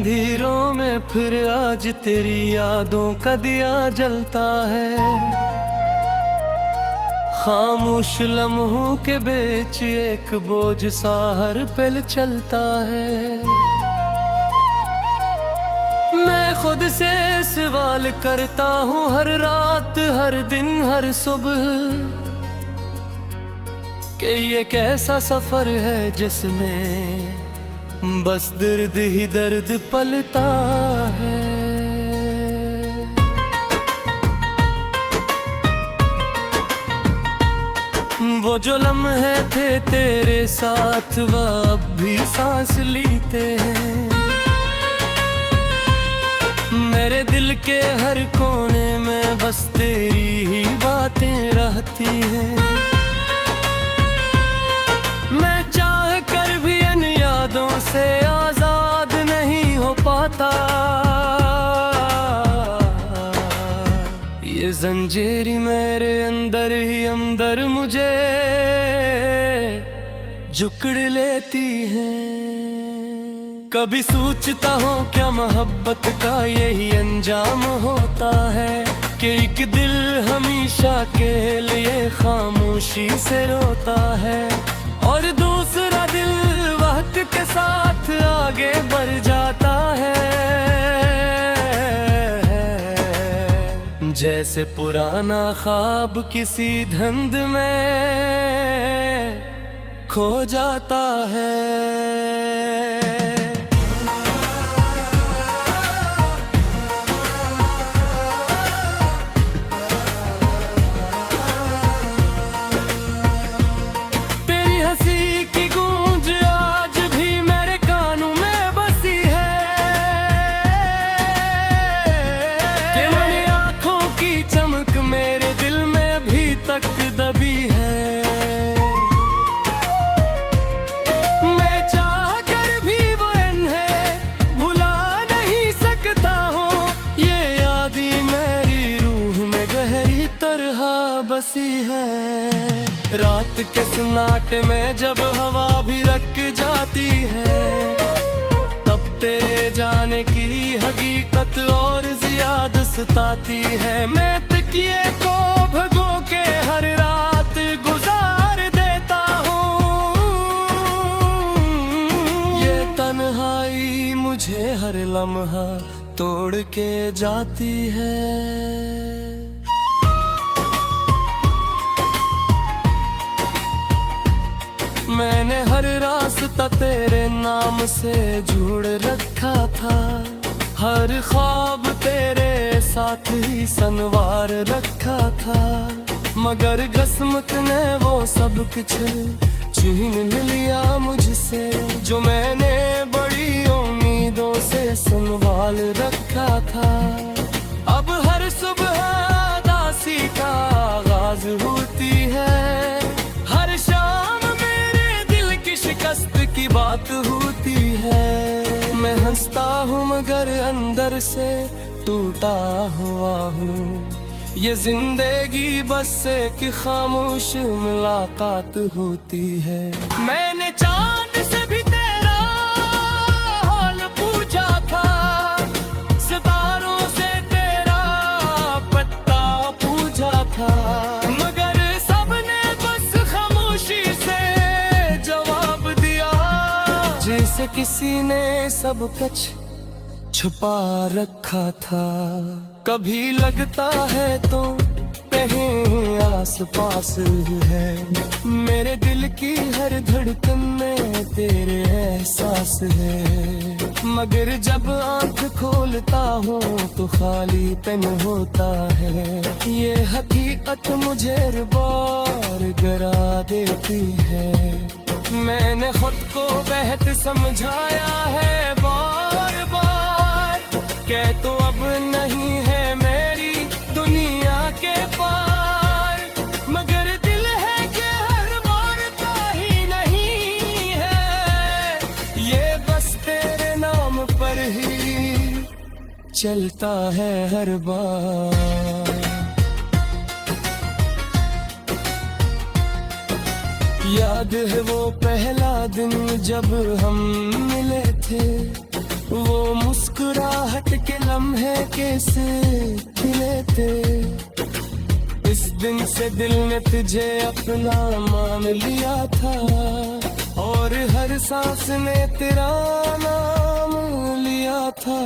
अंधेरों में फिर आज तेरी यादों का दिया जलता है। खामोश लम्हों के बीच एक बोझ सा हर पल चलता है। मैं खुद से सवाल करता हूँ हर रात हर दिन हर सुबह कि ये कैसा सफर है जिसमें बस दर्द ही दर्द पलता है। वो जो लम्हे थे तेरे साथ वो अब भी सांस लेते हैं। मेरे दिल के हर कोने में बस तेरी ही बातें रहती हैं। मैं चाह कर भी इन यादों से आजाद नहीं हो पाता। ये जंजीर मेरे अंदर ही अंदर मुझे जकड़ लेती है। कभी सोचता हूँ क्या मोहब्बत का यही अंजाम होता है कि एक दिल हमेशा के लिए खामोशी से रोता है और दूसरा दिल वक्त के साथ आगे बढ़ जाता है। जैसे पुराना ख्वाब किसी धुंध में खो जाता है। बसी है रात के सन्नाटे में जब हवा भी रक जाती है तब तेरे जाने की हकीकत और ज्यादा सताती है। मैं तकिए को भगो के हर रात गुजार देता हूँ। ये तन्हाई मुझे हर लम्हा तोड़ के जाती है। मैंने हर रास्ता तेरे नाम से जोड़ रखा था। हर ख्वाब तेरे साथ ही संवार रखा था मगर किस्मत ने वो सब कुछ छीन लिया मुझसे जो मैंने बड़ी उम्मीदों से संभाल रखा था। अब हर सुबह उदासी का आगाज होती है। हर शाम शिकस्त की बात होती है। मैं हंसता हूँ मगर अंदर से टूटा हुआ हूँ। ये जिंदगी बस एक खामोश मुलाकात होती है। मैंने चांद से भी तेरा हाल पूछा था। सितारों से तेरा पत्ता पूछा था मगर सबने बस खामोशी से जैसे किसी ने सब कुछ छुपा रखा था। कभी लगता है तो कहीं आस पास है। मेरे दिल की हर धड़कन में तेरे एहसास है मगर जब आंख खोलता हूँ तो खाली तन होता है। ये हकीकत मुझे बार गिरा देती है। मैंने खुद को बेहद समझाया है बार बार के तो अब नहीं है मेरी दुनिया के पार मगर दिल है कि हर बार का ही नहीं है। ये बस तेरे नाम पर ही चलता है हर बार। याद है वो पहला दिन जब हम मिले थे वो मुस्कुराहट के लम्हे कैसे खिले थे। इस दिन से दिल ने तुझे अपना मान लिया था, और हर सांस ने तेरा नाम लिया था।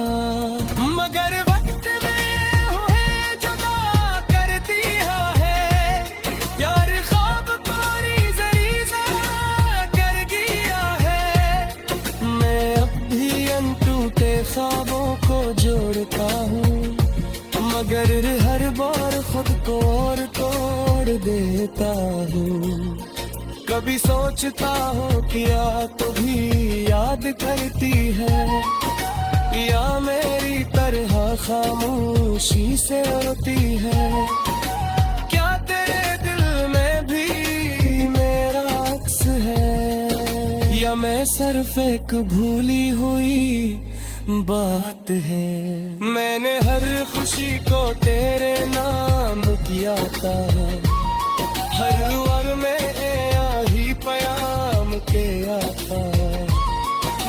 मगर वक्त में हुए जुदा कर दिया है, यार ख्वाब पूरी जरी सा कर गया है। मैं अब भी अनटूटे ख्वाबों को जोड़ता हूँ, मगर हर बार खुद को और तोड़ देता हूँ। कभी सोचता हूँ क्या तो भी याद करती है, या मेरी तरह खामोशी से रोती है। क्या तेरे दिल में भी मेरा अक्स है, या मैं सिर्फ एक भूली हुई बात है। मैंने हर खुशी को तेरे नाम किया था, हर वर में ही पयाम के आता,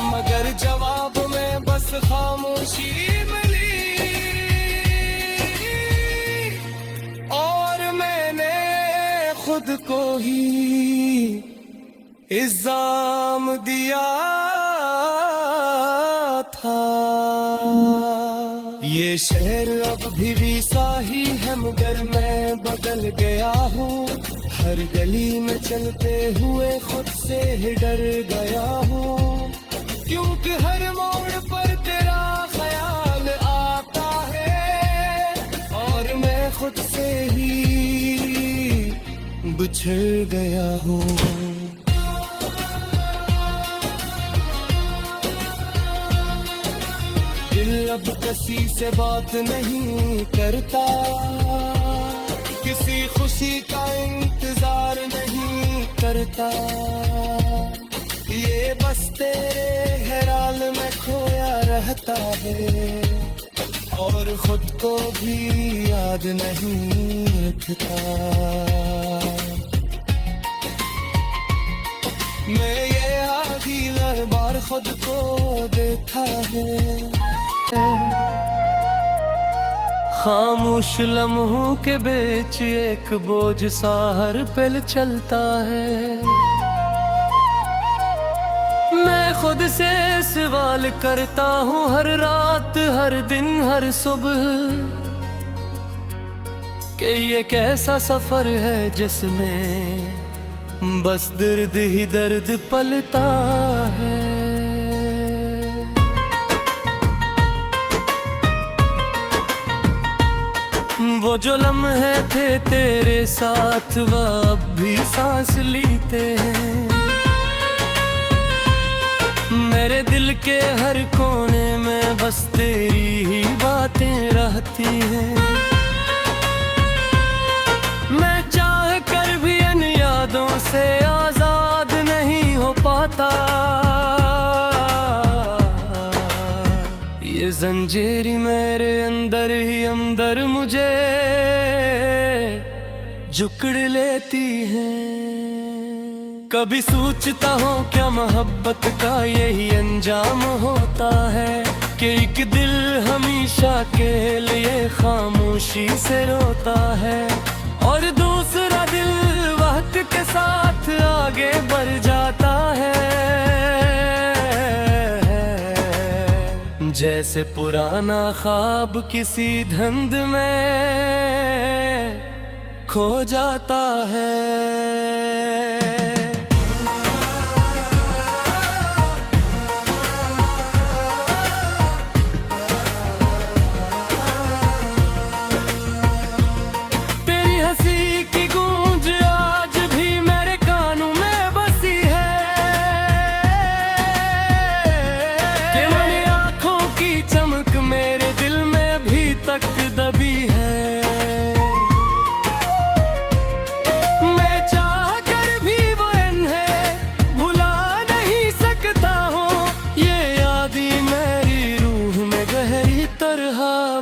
मगर जवाब में बस खामोशी मिली। और मैंने खुद को ही इल्जाम दिया था। ये शहर अब भी वैसा ही है, मगर मैं बदल गया हूँ। हर गली में चलते हुए खुद से ही डर गया हूँ, क्योंकि हर मोड़ पर तेरा ख्याल आता है, और मैं खुद से ही बिछड़ गया हूँ। दिल अब किसी से बात नहीं करता, किसी खुशी का इंतजार नहीं करता। ये बस तेरे ख्याल में खोया रहता है, और खुद को भी याद नहीं रखता। मैं ये आधी हर बार खुद को देखा है। खामोश लम्हों के बीच एक बोझ सा हर पल चलता है। मैं खुद से सवाल करता हूँ हर रात, हर दिन, हर सुबह, कि ये कैसा सफर है जिसमें बस दर्द ही दर्द पलता है। वो जो लम्हे थे तेरे साथ वह अब भी सांस लेते हैं। मेरे दिल के हर कोने में बस तेरी ही बातें रहती हैं। मैं चाह कर भी इन यादों से आजाद नहीं हो पाता। ये जंजीर मेरे अंदर ही अंदर मुझे जकड़ लेती है। कभी सोचता हूँ क्या मोहब्बत का यही अंजाम होता है, कि एक दिल हमेशा के लिए खामोशी से रोता है, और दूसरा दिल वक्त के साथ आगे बढ़ जाता है। जैसे पुराना ख्वाब किसी धुंध में खो जाता है। तेरी हंसी की गूंज आज भी मेरे कानों में बसी है, कि मेरी आंखों की चमक मेरे दिल में अभी तक दबी है।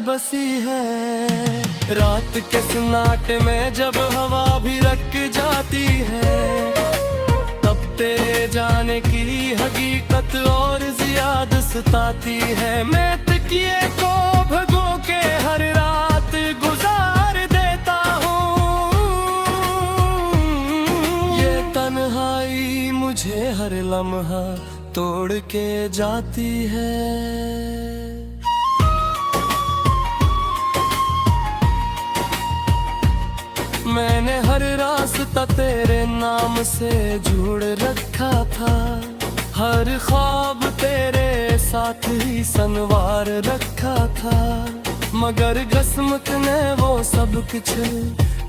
बसी है रात के सन्नाटे में जब हवा भी रख जाती है, तब तेरे जाने की हकीकत और ज्यादा सताती है। मैं तकिए को भगो के हर रात गुजार देता हूँ। ये तन्हाई मुझे हर लम्हा तोड़ के जाती है। मैंने हर रास्ता तेरे नाम से जोड़ रखा था, हर ख्वाब तेरे साथ ही संवार रखा था। मगर किस्मत ने वो सब कुछ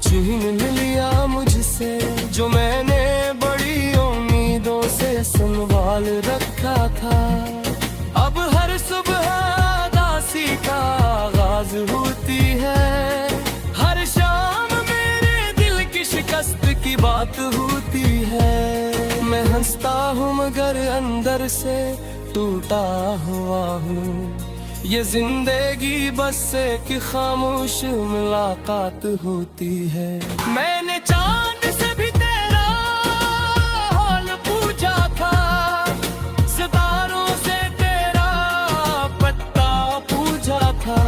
छीन लिया मुझसे, जो मैंने बड़ी उम्मीदों से संभाल रखा था। अब हर सुबह उदासी का आगाज होती है, हर शाम शिकस्त की बात होती है। मैं हंसता हूँ मगर अंदर से टूटा हुआ हूँ। ये जिंदगी बस एक खामोश मुलाकात होती है। मैंने चांद से भी तेरा हाल पूछा था, सितारों से तेरा पत्ता पूछा था,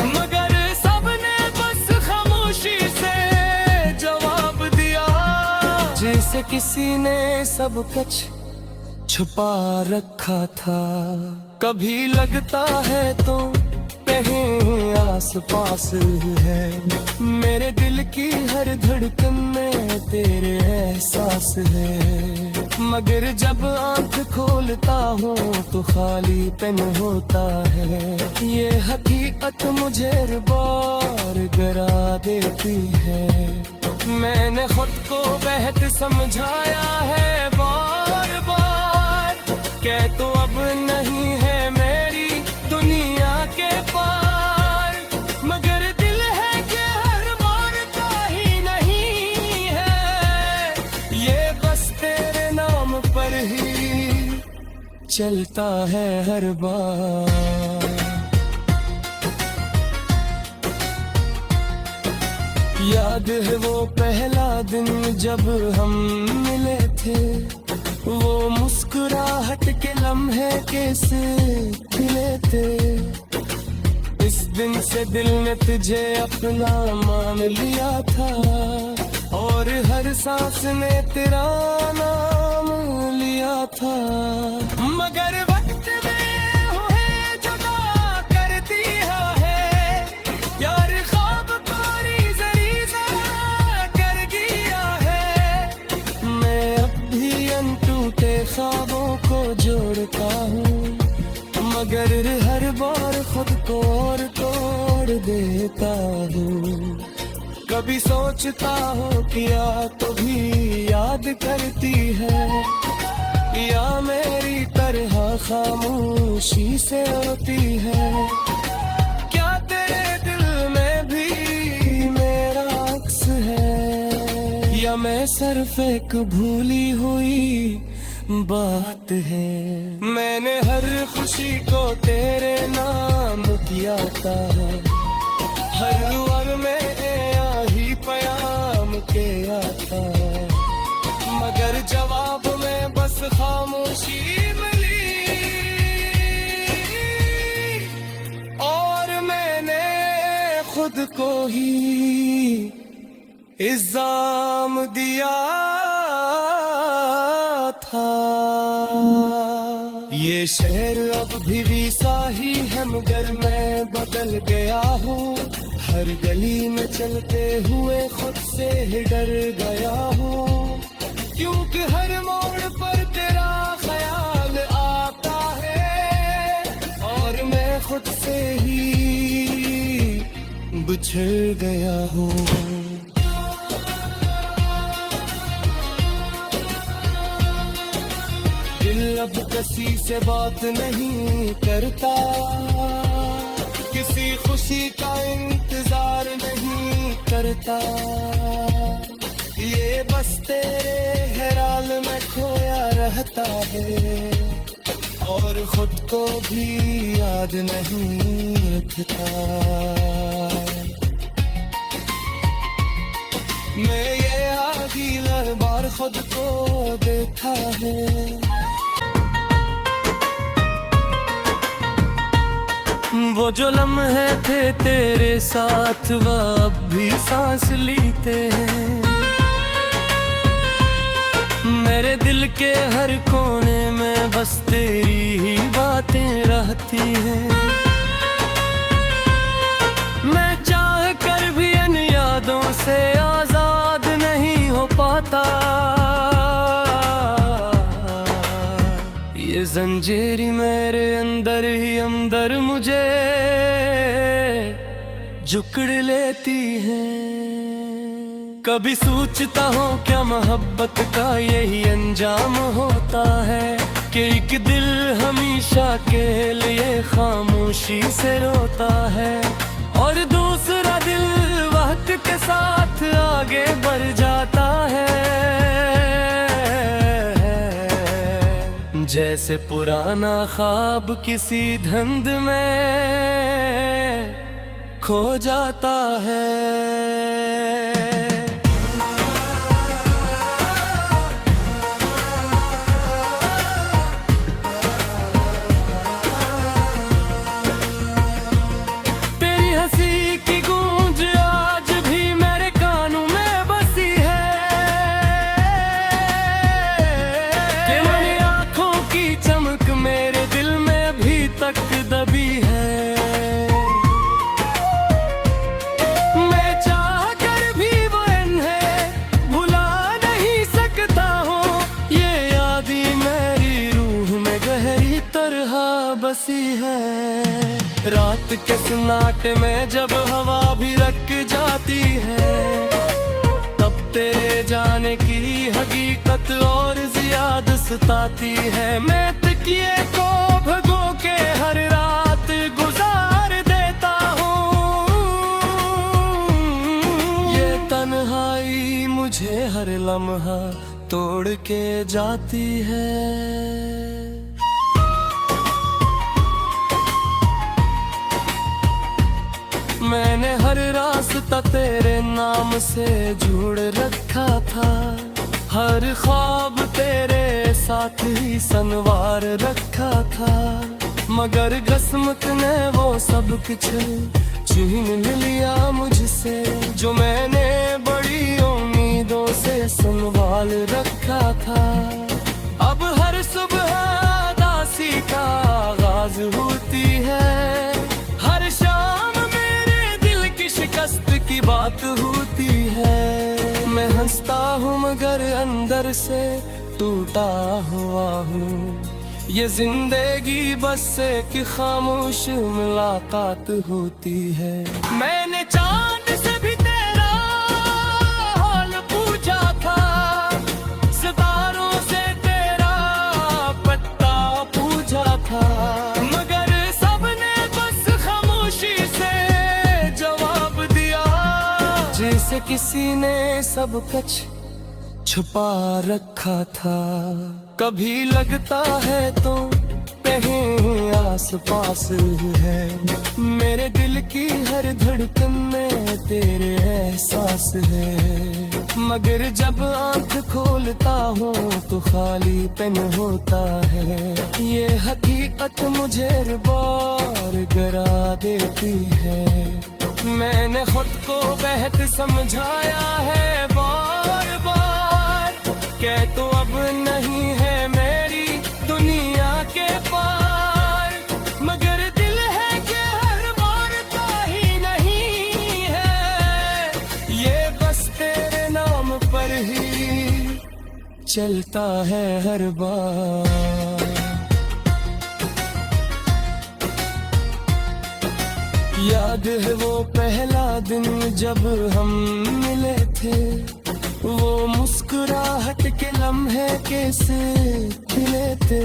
मगर सबने बस खामोशी से जैसे किसी ने सब कुछ छुपा रखा था। कभी लगता है तो कहीं आस पास है, मेरे दिल की हर धड़कन में तेरे एहसास है। मगर जब आंख खोलता हूँ तो खालीपन होता है। ये हकीकत मुझे बार गिरा देती है। मैंने खुद को बेहद समझाया है बार बार, कह तो अब नहीं है मेरी दुनिया के पार। मगर दिल है कि हर मानता ही नहीं है, ये बस तेरे नाम पर ही चलता है हर बार। याद है वो पहला दिन जब हम मिले थे, वो मुस्कुराहट के लम्हे कैसे खिले थे। इस दिन से दिल ने तुझे अपना मान लिया था, और हर सांस ने तेरा नाम लिया था। मगर वक्त में हुए जुदा कर दिया है यार, ख्वाब कोरी जरीज़ा कर गया है। मैं अब भी अनटूटे ख्वाबों को जोड़ता हूँ, मगर हर बार खुद को और तोड़ देता हूँ। कभी सोचता हूँ किया तो भी याद करती है, या मेरी तरह खामोशी से होती है। क्या तेरे दिल में भी मेरा अक्स है, या मैं सिर्फ एक भूली हुई बात है। मैंने हर खुशी को तेरे नाम किया था, हर वर में ही पयाम के आता, मगर जवाब में बस खामोशी मिली। और मैंने खुद को ही इल्जाम दिया था। ये शहर अब भी वैसा ही है, मगर मैं बदल गया हूँ। हर गली में चलते हुए खुद से ही डर गया हूँ, क्योंकि हर मोड़ पर तेरा ख्याल आता है, और मैं खुद से ही बिछड़ गया हूँ। दिल अब किसी से बात नहीं करता, किसी खुशी का इंतजार नहीं करता। ये बस तेरे हेराल में खोया रहता है, और खुद को भी याद नहीं रखता। मैं ये आखिरी बार खुद को देख बैठा है। वो जो लम्हे थे तेरे साथ वो अब भी सांस लेते हैं। मेरे दिल के हर कोने में बस तेरी ही बातें रहती हैं। मैं चाह कर भी इन यादों से आजाद नहीं हो पाता। ये जंजीर मेरे अंदर ही अंदर मुझे जकड़ लेती है। कभी सोचता हूँ क्या मोहब्बत का यही अंजाम होता है कि एक दिल हमेशा के लिए खामोशी से रोता है और दूसरा दिल वक्त के साथ आगे बढ़ जाता है। जैसे पुराना ख्वाब किसी धुंध में खो जाता है। बसी है रात के सन्नाटे में जब हवा भी रक जाती है, तब तेरे जाने की हकीकत और ज्यादा सताती है। मैं तकिए को भगो के हर रात गुजार देता हूँ। ये तन्हाई मुझे हर लम्हा तोड़ के जाती है। मैंने हर रास्ता तेरे नाम से जोड़ रखा था, हर ख्वाब तेरे साथ ही संवार रखा था, मगर किस्मत ने वो सब कुछ छीन लिया मुझसे, जो मैंने बड़ी उम्मीदों से संभाल रखा था। अब हर सुबह उदासी का आगाज होती है, हर शाम शिकस्त की बात होती है। मैं हंसता हूँ मगर अंदर से टूटा हुआ हूँ। ये जिंदगी बस एक खामोश मुलाकात होती है। मैंने चांद से भी तेरा हाल पूछा था, सितारों से तेरा पत्ता पूछा था, मगर सबने बस खामोशी से जैसे किसी ने सब कुछ छुपा रखा था। कभी लगता है तो कहीं आस पास है, मेरे दिल की हर धड़कन में तेरे एहसास है, मगर जब आंख खोलता हूँ तो खाली पेन होता है। ये हकीकत मुझे बार गिरा देती है। मैंने खुद को बेहद समझाया है बार बार, क्या तो अब नहीं है मेरी दुनिया के पार, मगर दिल है कि हर बार का ही नहीं है। ये बस तेरे नाम पर ही चलता है हर बार। याद है वो पहला दिन जब हम मिले थे, वो मुस्कुराहट के लम्हे कैसे खिले थे।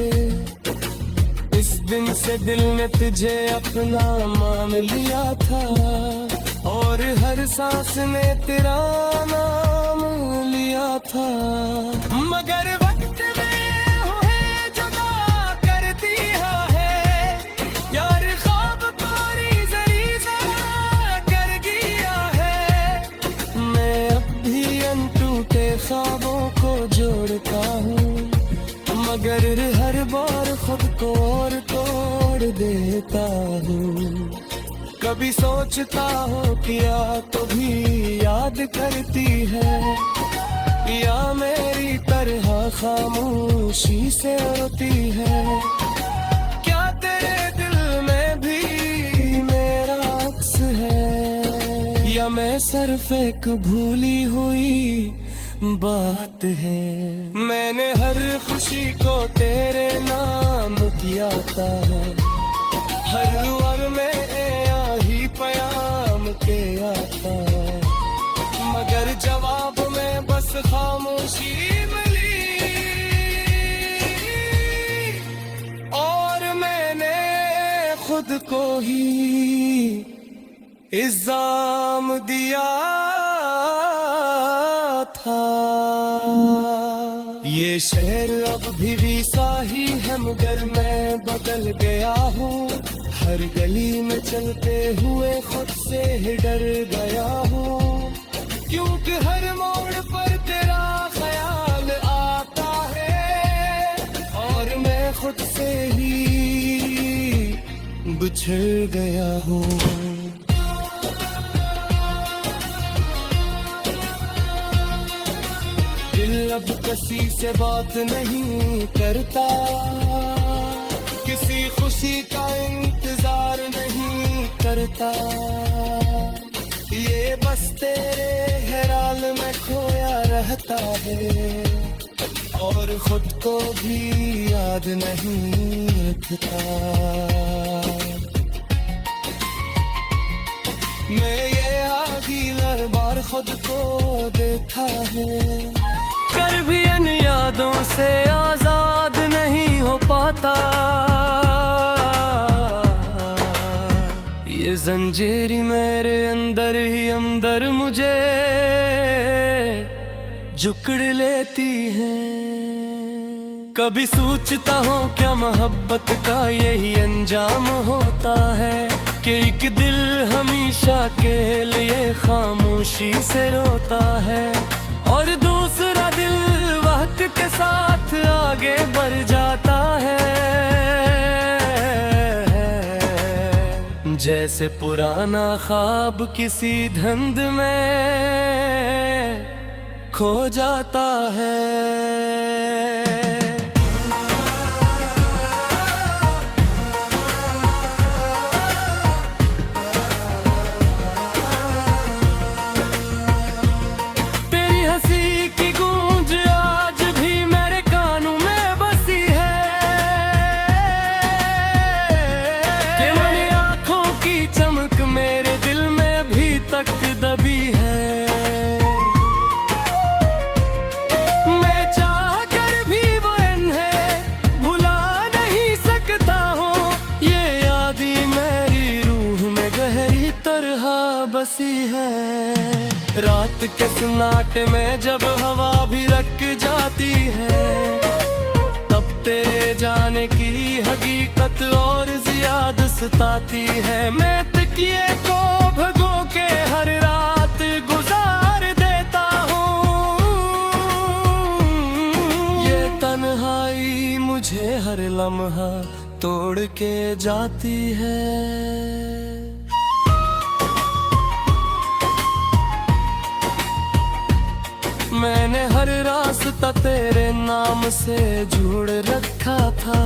इस दिन से दिल ने तुझे अपना मान लिया था, और हर सांस ने तेरा नाम लिया था, मगर वक्त में है जुदा कर दिया है यार, ख्वाब पूरी जरीजा कर गया है। मैं अब भी अनटूटे ख्वाबों को जोड़ता हूँ, रहता हूँ। कभी सोचता हूँ क्या तो भी याद करती है, या मेरी तरह खामोशी से रोती है। क्या तेरे दिल में भी मेरा अक्स है, या मैं सिर्फ एक भूली हुई बात है। मैंने हर खुशी को तेरे नाम किया था, हर दुआर में यही प्याम के आता है, मगर जवाब में बस खामोशी मिली। और मैंने खुद को ही इल्जाम दिया था। ये शहर अब भी वैसा ही है, मगर मैं बदल गया हूँ। हर गली में चलते हुए खुद से ही डर गया हूँ, क्योंकि हर मोड़ पर तेरा ख्याल आता है, और मैं खुद से ही बिछड़ गया हूँ। दिल अब किसी से बात नहीं करता, किसी खुशी का इंतजार नहीं करता। ये बस तेरे ख्याल में खोया रहता है, और खुद को भी याद नहीं रखता। मैं ये आखिरी बार खुद को देखा है, कर भी इन यादों से आजाद नहीं हो पाता। ये जंजीर मेरे अंदर ही अंदर मुझे जकड़ लेती है। कभी सोचता हूँ क्या मोहब्बत का यही अंजाम होता है, कि एक दिल हमेशा के लिए खामोशी से रोता है, और दूसरा दिल वक्त के साथ आगे बढ़ जाता है। जैसे पुराना ख्वाब किसी धुंध में खो जाता है। बसी है रात के सन्नाटे में, जब हवा भी रख जाती है, तब तेरे जाने की हकीकत और ज्यादा सताती है। मैं तकिए को भगो के हर रात गुजार देता हूँ, ये तन्हाई मुझे हर लम्हा तोड़ के जाती है। मैंने हर रास्ता तेरे नाम से जोड़ रखा था,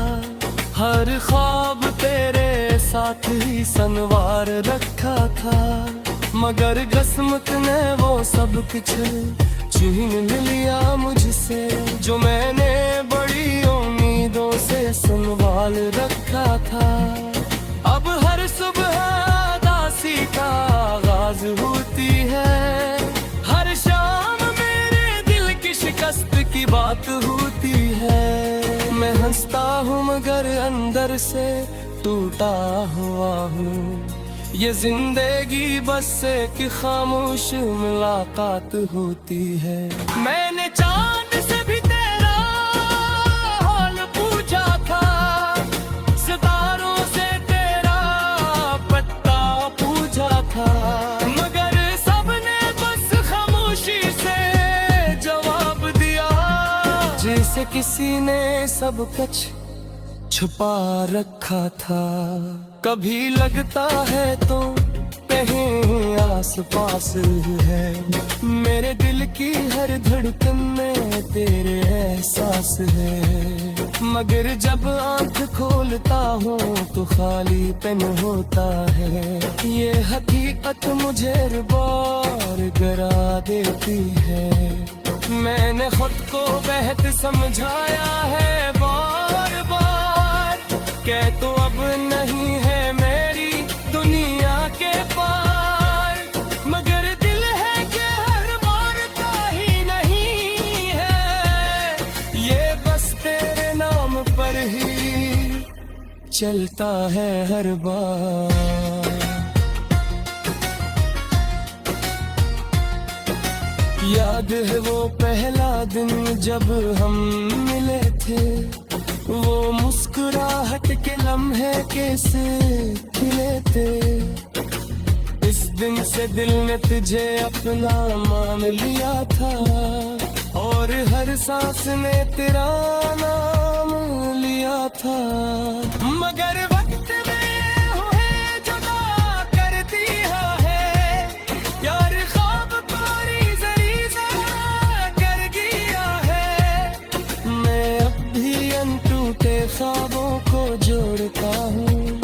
हर ख्वाब तेरे साथ ही संवार रखा था, मगर किस्मत ने वो सब कुछ छीन लिया मुझसे, जो मैंने बड़ी उम्मीदों से संभाल रखा था। अब हर सुबह उदासी का आगाज होती है, हर शाम शिकस्त की बात होती है। मैं हंसता हूँ मगर अंदर से टूटा हुआ हूँ, ये जिंदगी बस एक खामोश मुलाकात होती है। मैंने चांद से भी तेरा हाल पूछा था, सितारों से तेरा पत्ता पूछा था, मगर सबने बस खामोशी से जैसे किसी ने सब कुछ छुपा रखा था। कभी लगता है तो कहीं आस पास है, मेरे दिल की हर धड़कन में तेरे एहसास है। मगर जब आँख खोलता हूँ तो खाली पेन होता है, ये हकीकत मुझे बार डरा देती है। मैंने खुद को बेहद समझाया है बार बार, कह तो अब नहीं है मेरी दुनिया के पार, मगर दिल है कि हर बार का ही नहीं है, ये बस तेरे नाम पर ही चलता है हर बार। याद है वो पहला दिन जब हम मिले थे, वो मुस्कुराहट के लम्हे कैसे खिले थे। इस दिन से दिल ने तुझे अपना मान लिया था, और हर सांस ने तेरा नाम लिया था। मगर वक्त में हुए जुदा कर दिया है यार, ख्वाब पारी जरी ज़रा कर दिया है। मैं अब भी अनटूटे ख्वाबों को जोड़ता हूँ,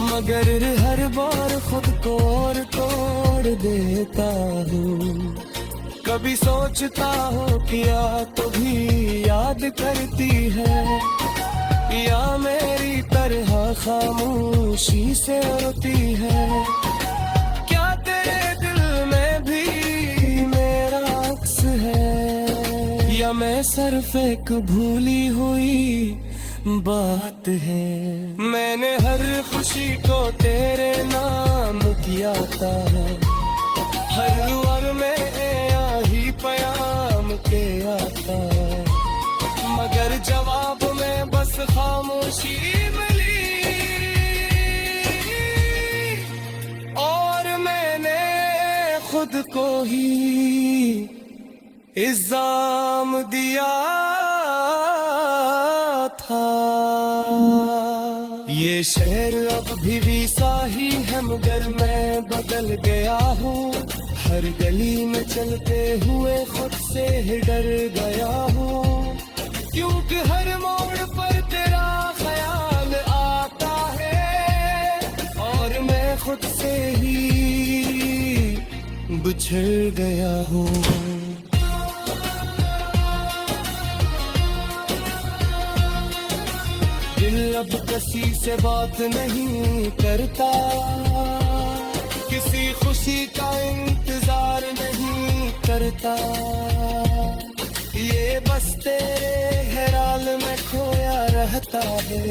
मगर हर बार खुद को और तोड़ देता हूँ। कभी सोचता हूँ क्या तो भी याद करती है, या मेरी तरह खामोशी से रोती है। क्या तेरे दिल में भी मेरा अक्स है, या मैं सिर्फ एक भूली हुई बात है। मैंने हर खुशी को तेरे नाम किया था, हर वर में यही प्याम के आता, मगर जवाब में बस खामोशी मिली। और मैंने खुद को ही इल्जाम दिया था। ये शहर अब भी वैसा ही है, मगर मैं बदल गया हूँ। हर गली में चलते हुए खुद से ही डर गया हूँ, क्योंकि हर मोड़ पर तेरा ख्याल आता है, और मैं खुद से ही बिछड़ गया हूँ। दिल अब किसी से बात नहीं करता, किसी खुशी का इंतजार नहीं करता। ये बस तेरे ख्याल में खोया रहता है,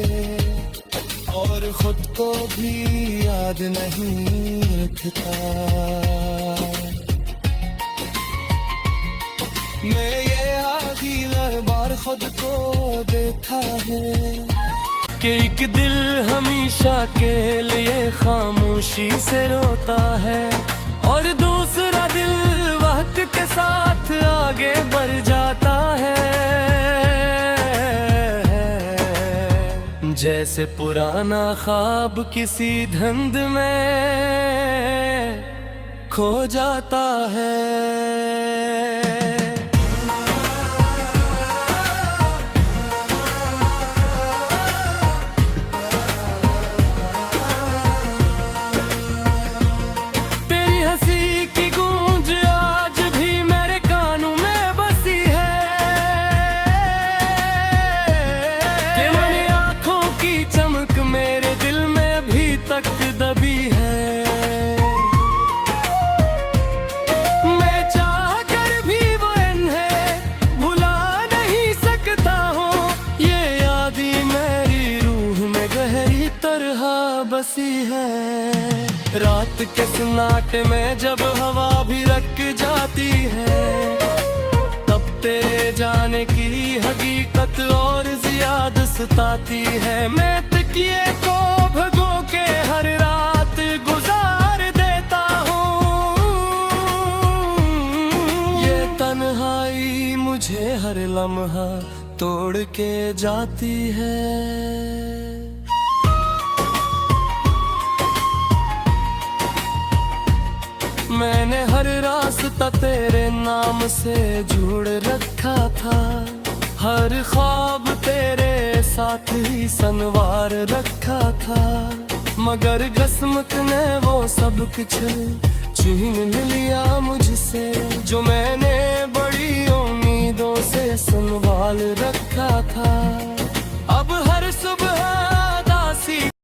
और खुद को भी याद नहीं रखता। मैं ये आखिरी बार खुद को देखा है कि एक दिल हमेशा के लिए खामोशी से रोता है, और दूसरा दिल वक्त के साथ आगे बढ़ जाता है। जैसे पुराना ख्वाब किसी धुंध में खो जाता है। बसी है रात के सन्नाटे में, जब हवा भी रख जाती है, तब तेरे जाने की हकीकत और ज्यादा सताती है। मैं तकिए को भगो के हर रात गुजार देता हूँ, ये तन्हाई मुझे हर लम्हा तोड़ के जाती है। रिश्ता तेरे नाम से जुड़ रखा था, हर ख्वाब तेरे साथ ही संवार रखा था। मगर किस्मत ने वो सब कुछ छीन लिया।